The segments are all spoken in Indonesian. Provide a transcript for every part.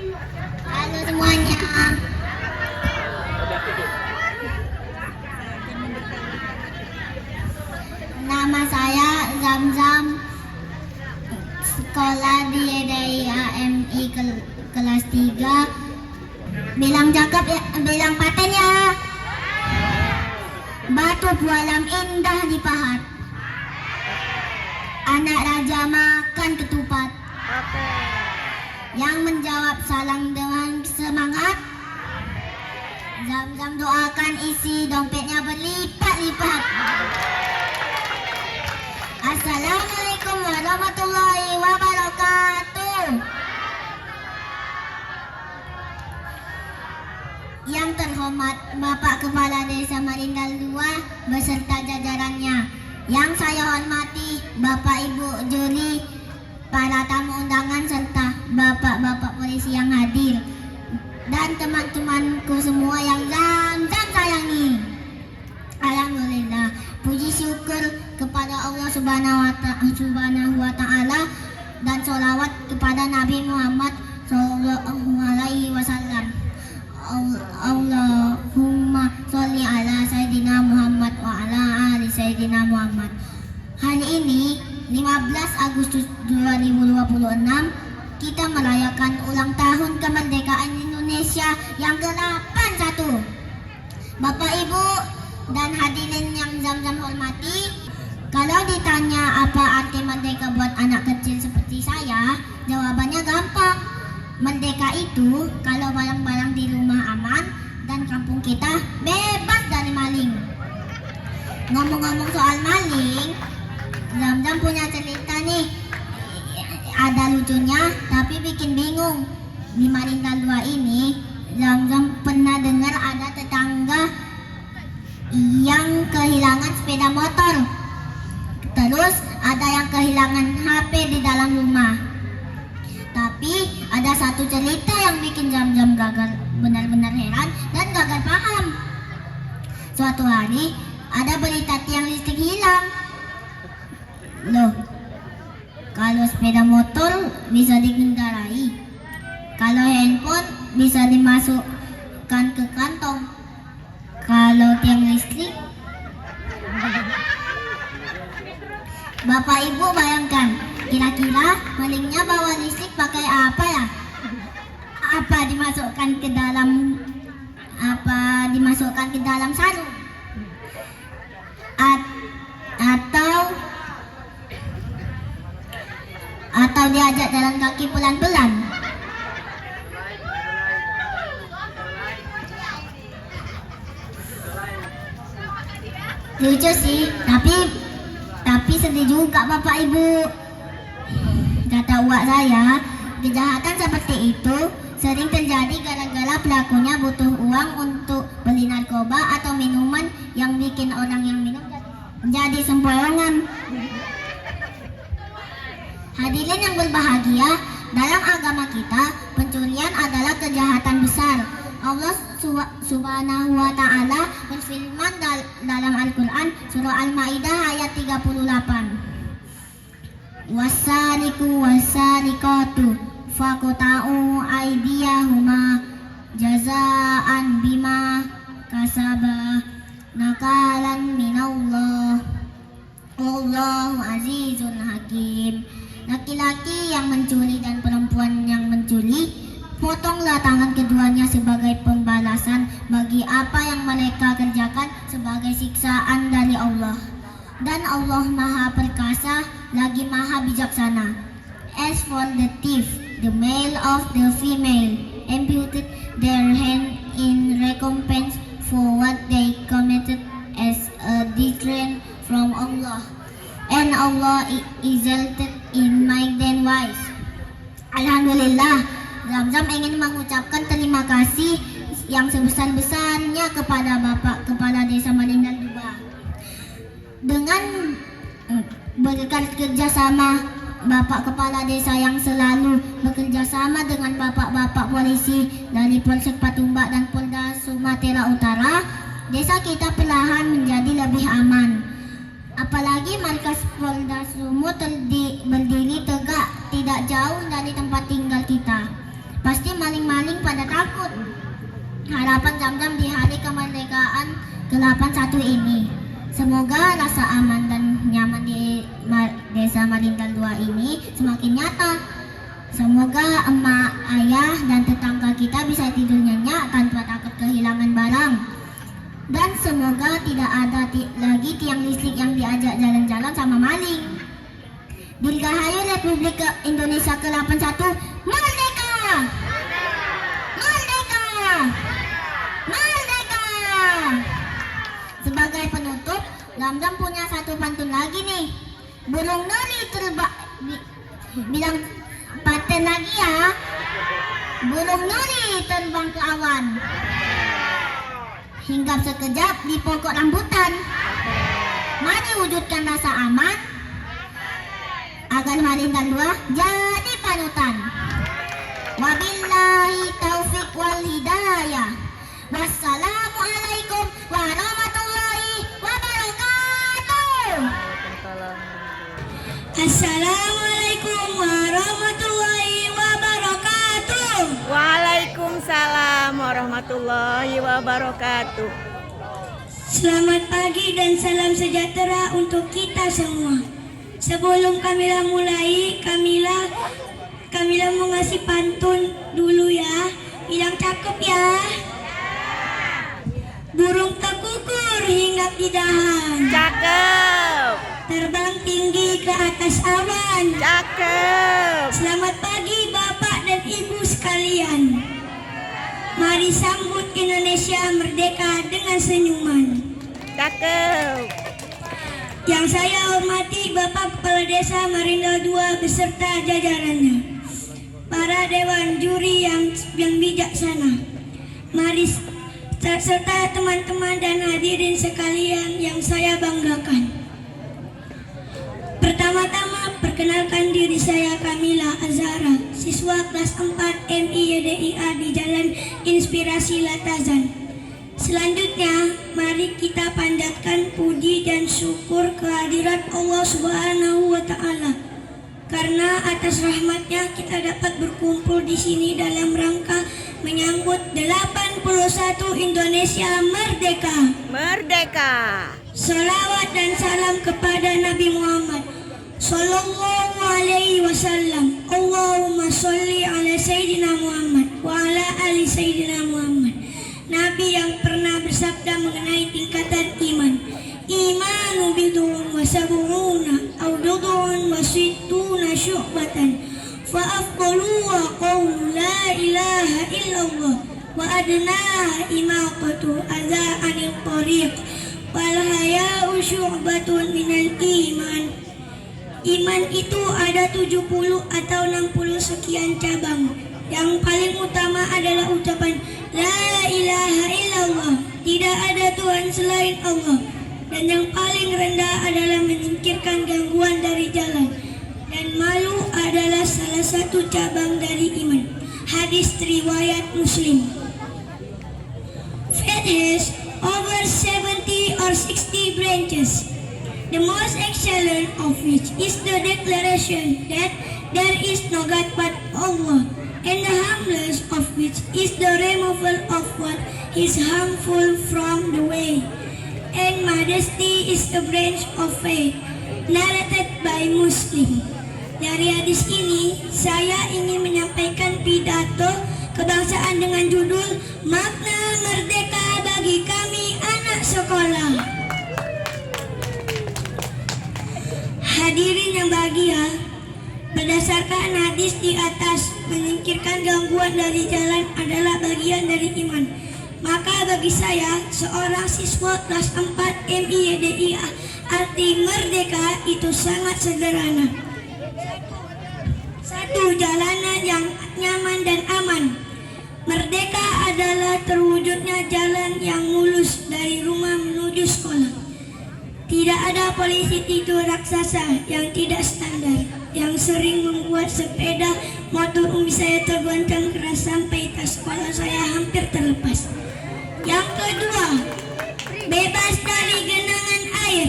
Halo semuanya. Nama saya Zamzam. Sekolah di DIAMI kelas 3. Bilang cakep ya, bilang paten ya. Batu bualam indah di pahat. Anak raja makan ketupat. Yang menjawab salam dengan semangat. Zamzam doakan isi dompetnya berlipat-lipat. Assalamualaikum warahmatullahi wabarakatuh. Yang terhormat Bapak Kepala Desa Marindal II beserta jajarannya. Yang saya hormati Bapak Ibu juri, para tamu undangan serta bapak-bapak polisi yang hadir, dan teman-temanku semua yang Zamzam sayangi. Alhamdulillah, puji syukur kepada Allah Subhanahu wa Ta'ala, dan sholawat kepada Nabi Muhammad Sallallahu Alaihi Wasallam. Allahumma sholli ala Sayyidina Muhammad wa ala ali Sayyidina Muhammad. Hari ini 15 Agustus 2026 kita merayakan ulang tahun kemerdekaan Indonesia yang ke-81. Bapak Ibu dan hadirin yang Zamzam hormati, kalau ditanya apa arti merdeka buat anak kecil seperti saya, jawabannya gampang. Merdeka itu kalau barang-barang di rumah aman dan kampung kita bebas dari maling. Ngomong-ngomong soal maling, Zamzam punya cerita nih. Ada lucunya tapi bikin bingung. Di Marindal II ini, Zamzam pernah dengar ada tetangga yang kehilangan sepeda motor. Terus ada yang kehilangan HP di dalam rumah. Tapi ada satu cerita yang bikin Zamzam gagal, benar-benar heran dan gagal paham. Suatu hari ada berita tiang listrik hilang. Loh, kalau sepeda motor bisa dikendarai, kalau handphone bisa dimasukkan ke kantong, kalau tiang listrik, Bapak Ibu bayangkan, kira-kira malingnya bawa listrik pakai apa ya? Apa dimasukkan ke dalam sarung? Atau diajak jalan kaki pelan-pelan? Lucu sih, tapi sedih juga Bapak Ibu. Kata uak saya, kejahatan seperti itu sering terjadi gara-gara pelakunya butuh uang untuk beli narkoba atau minuman yang bikin orang yang minum jadi sempoyongan. Hadirin yang berbahagia, dalam agama kita, pencurian adalah kejahatan besar. Allah Subhanahu wa Ta'ala berfirman dalam Al-Quran surah Al-Ma'idah ayat 38. Wasariku wasariqatu faqta'u aydiyahuma jazaan bima kasaba nakalan minallah wallahu azizun hakim. Laki-laki yang mencuri dan perempuan yang mencuri, potonglah tangan keduanya sebagai pembalasan bagi apa yang mereka kerjakan sebagai siksaan dari Allah. Dan Allah Maha Perkasa lagi Maha Bijaksana. As for the thief, the male of the female amputed their hand in recompense for what they committed as a deterrent from Allah. And Allah exalted in might and wise. Alhamdulillah, Zamzam ingin mengucapkan terima kasih yang sebesar-besarnya kepada Bapak Kepala Desa Marindal II. Dengan berkat kerjasama Bapak Kepala Desa yang selalu bekerja sama dengan bapak-bapak polisi dari Polsek Patumbak dan Polda Sumatera Utara, desa kita perlahan menjadi lebih aman. Apalagi markas Polda Sumut berdiri tegak tidak jauh dari tempat tinggal kita. Pasti maling-maling pada takut. Harapan Zamzam di hari kemerdekaan ke-81 ini. Semoga rasa aman dan nyaman di Desa Marindal 2 ini semakin nyata. Semoga emak, ayah, dan tetangga kita bisa tidur nyenyak tanpa takut kehilangan barang. Dan semoga tidak ada lagi tiang listrik yang diajak jalan-jalan sama maling. Dirgahayu Republik Indonesia ke-81, merdeka! Merdeka! Merdeka! Sebagai penutup, Zamzam punya satu pantun lagi nih. Burung nuri bilang paten lagi ya. Burung nuri terbang ke awan, hinggap sekejap di pokok rambutan. Mari wujudkan rasa aman agar Marindal 2 jadi panutan. Wabillahi taufik wal hidayah. Wassalamualaikum warahmatullahi wabarakatuh. Assalamualaikum warahmatullahi wabarakatuh. Waalaikumsalam warahmatullahi wabarakatuh. Selamat pagi dan salam sejahtera untuk kita semua. Sebelum Kamila mulai, Kamila mau ngasih pantun dulu ya. Bilang cakep ya. Burung terkukur hinggap di dahan, Cakep. terbang tinggi ke atas awan. Cakep. Selamat pagi Bapak dan Ibu sekalian. Mari sambut Indonesia merdeka dengan senyuman. Cakep. Yang saya hormati Bapak Kepala Desa Marindal 2 beserta jajarannya, para dewan juri yang bijaksana, mari serta teman-teman dan hadirin sekalian yang saya banggakan. Pertama-tama perkenalkan diri saya Kamila Azhara, siswa kelas 4 MIYDIA di Jalan Inspirasi Latazan. Selanjutnya, mari kita panjatkan puji dan syukur kehadirat Allah Subhanahu wa Ta'ala. Karena atas rahmatnya kita dapat berkumpul di sini dalam rangka menyambut 81 Indonesia merdeka. Merdeka. Salawat dan salam kepada Nabi Muhammad Sallallahu alaihi wasallam. Allahumma sholli ala Sayyidina Muhammad wa ala ali Sayyidina Muhammad. Nabi yang pernah bersabda mengenai tingkatan iman. Imanu bid'un wa saburuna aw bid'un wa sittuna syu'batan. Fa afdalu wa qawlu la ilaha illallah wa adnaha imatatu adza 'anil tariq wal haya'u syu'batun minal iman. Iman itu ada 70 atau 60 sekian cabang. Yang paling utama adalah ucapan La ilaha illallah, tidak ada Tuhan selain Allah. Dan yang paling rendah adalah menyingkirkan gangguan dari jalan. Dan malu adalah salah satu cabang dari iman. Hadis riwayat Muslim. Faith has over 70 or 60 branches, the most excellent of which is the declaration that there is no God but Allah, and the humblest of which is the removal of what is harmful from the way. And modesty is a branch of faith, narrated by Muslim. Dari hadis ini, saya ingin menyampaikan pidato kebangsaan dengan judul Makna Merdeka bagi kami anak sekolah. Hadirin yang bahagia, berdasarkan hadis di atas, menyingkirkan gangguan dari jalan adalah bagian dari iman. Maka bagi saya, seorang siswa kelas 4 MIYDIA, arti merdeka itu sangat sederhana. Satu, jalanan yang nyaman dan aman. Merdeka adalah terwujudnya jalan yang mulus dari rumah menuju sekolah. Tidak ada polisi tidur raksasa yang tidak standar, yang sering membuat sepeda motor umi saya tergoncang keras sampai tas sekolah saya hampir terlepas. Yang kedua, bebas dari genangan air.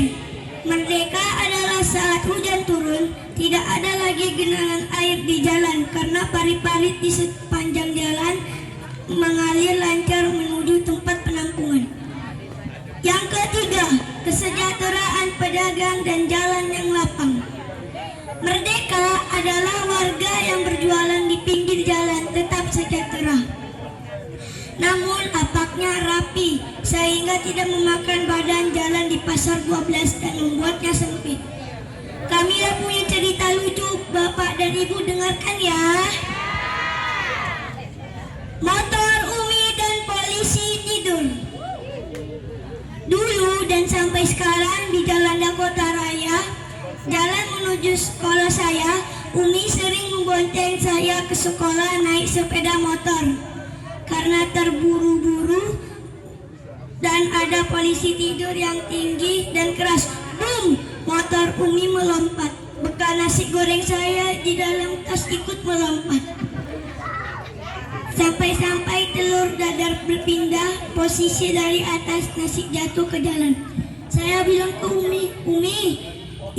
Merdeka adalah saat hujan turun, tidak ada lagi genangan air di jalan karena parit-parit di sepanjang sepanjang jalan mengalir lancar menuju tempat penampungan. Yang ketiga, kesejahteraan pedagang dan jalan yang lapang. Merdeka adalah warga yang berjualan di pinggir jalan tetap sejahtera. Namun apaknya rapi sehingga tidak memakan badan jalan di Pasar 12 dan membuatnya sempit. Kami punya cerita lucu, Bapak dan Ibu dengarkan ya. Motor Umi dan polisi tidur. Dulu dan sampai sekarang di Jalan Dakota Raya, jalan menuju sekolah saya, Umi sering membonceng saya ke sekolah naik sepeda motor. Karena terburu-buru dan ada polisi tidur yang tinggi dan keras, boom, motor Umi melompat. Bekal nasi goreng saya di dalam tas ikut melompat. Sampai-sampai telur dadar berpindah posisi dari atas nasi jatuh ke jalan. Saya bilang ke Umi,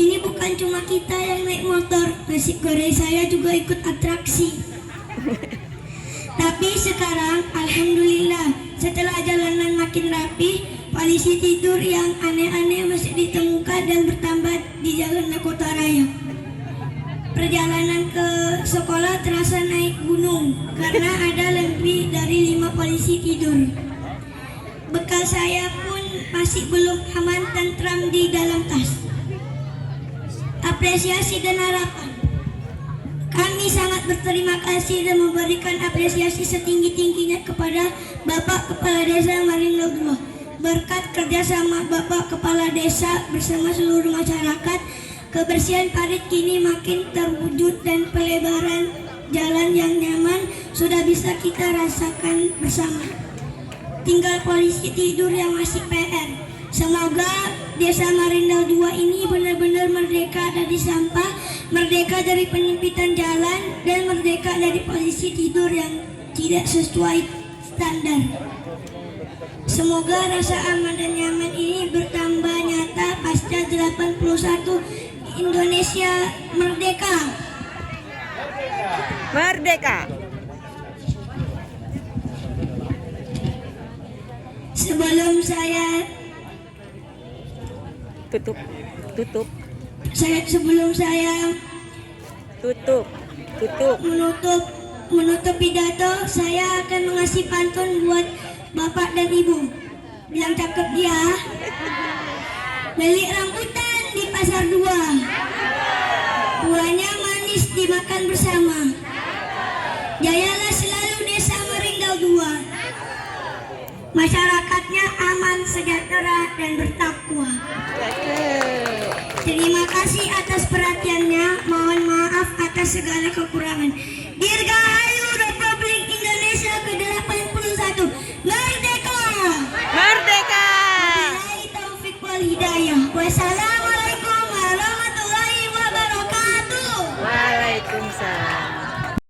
ini bukan cuma kita yang naik motor, nasi goreng saya juga ikut atraksi. Tapi sekarang alhamdulillah setelah jalanan makin rapi, polisi tidur yang aneh-aneh masih ditemukan dan bertambah di Jalan Dakota Raya. Perjalanan ke sekolah terasa naik gunung karena ada lebih dari 5 polisi tidur. Bekal saya pun masih belum aman tentram di dalam tas. Apresiasi dan harapan. Kami sangat berterima kasih dan memberikan apresiasi setinggi-tingginya kepada Bapak Kepala Desa Marindo II. Berkat kerjasama Bapak Kepala Desa bersama seluruh masyarakat, kebersihan parit kini makin terwujud dan pelebaran jalan yang nyaman sudah bisa kita rasakan bersama. Tinggal polisi tidur yang masih PR. Semoga Desa Marindo II ini benar-benar merdeka dari sampah, merdeka dari penyempitan jalan, dan merdeka dari polisi tidur yang tidak sesuai standar. Semoga rasa aman dan nyaman ini bertambah nyata pasca 81 Indonesia merdeka. Merdeka. Sebelum saya Tutup. sebelum saya menutup pidato, saya akan mengasih pantun buat Bapak dan Ibu. Bilang cakep dia. Beli rambutan di pasar 2. Buahnya manis dimakan bersama. Jayalah selalu Desa Marindo II. Masyarakatnya aman, sejahtera, dan bertakwa. Terima kasih atas perhatiannya. Mohon maaf atas segala kekurangan. Dirgahayu Republik Indonesia ke-81. Merdeka! Merdeka. Wabillahi taufiq wal hidayah. Wassalam.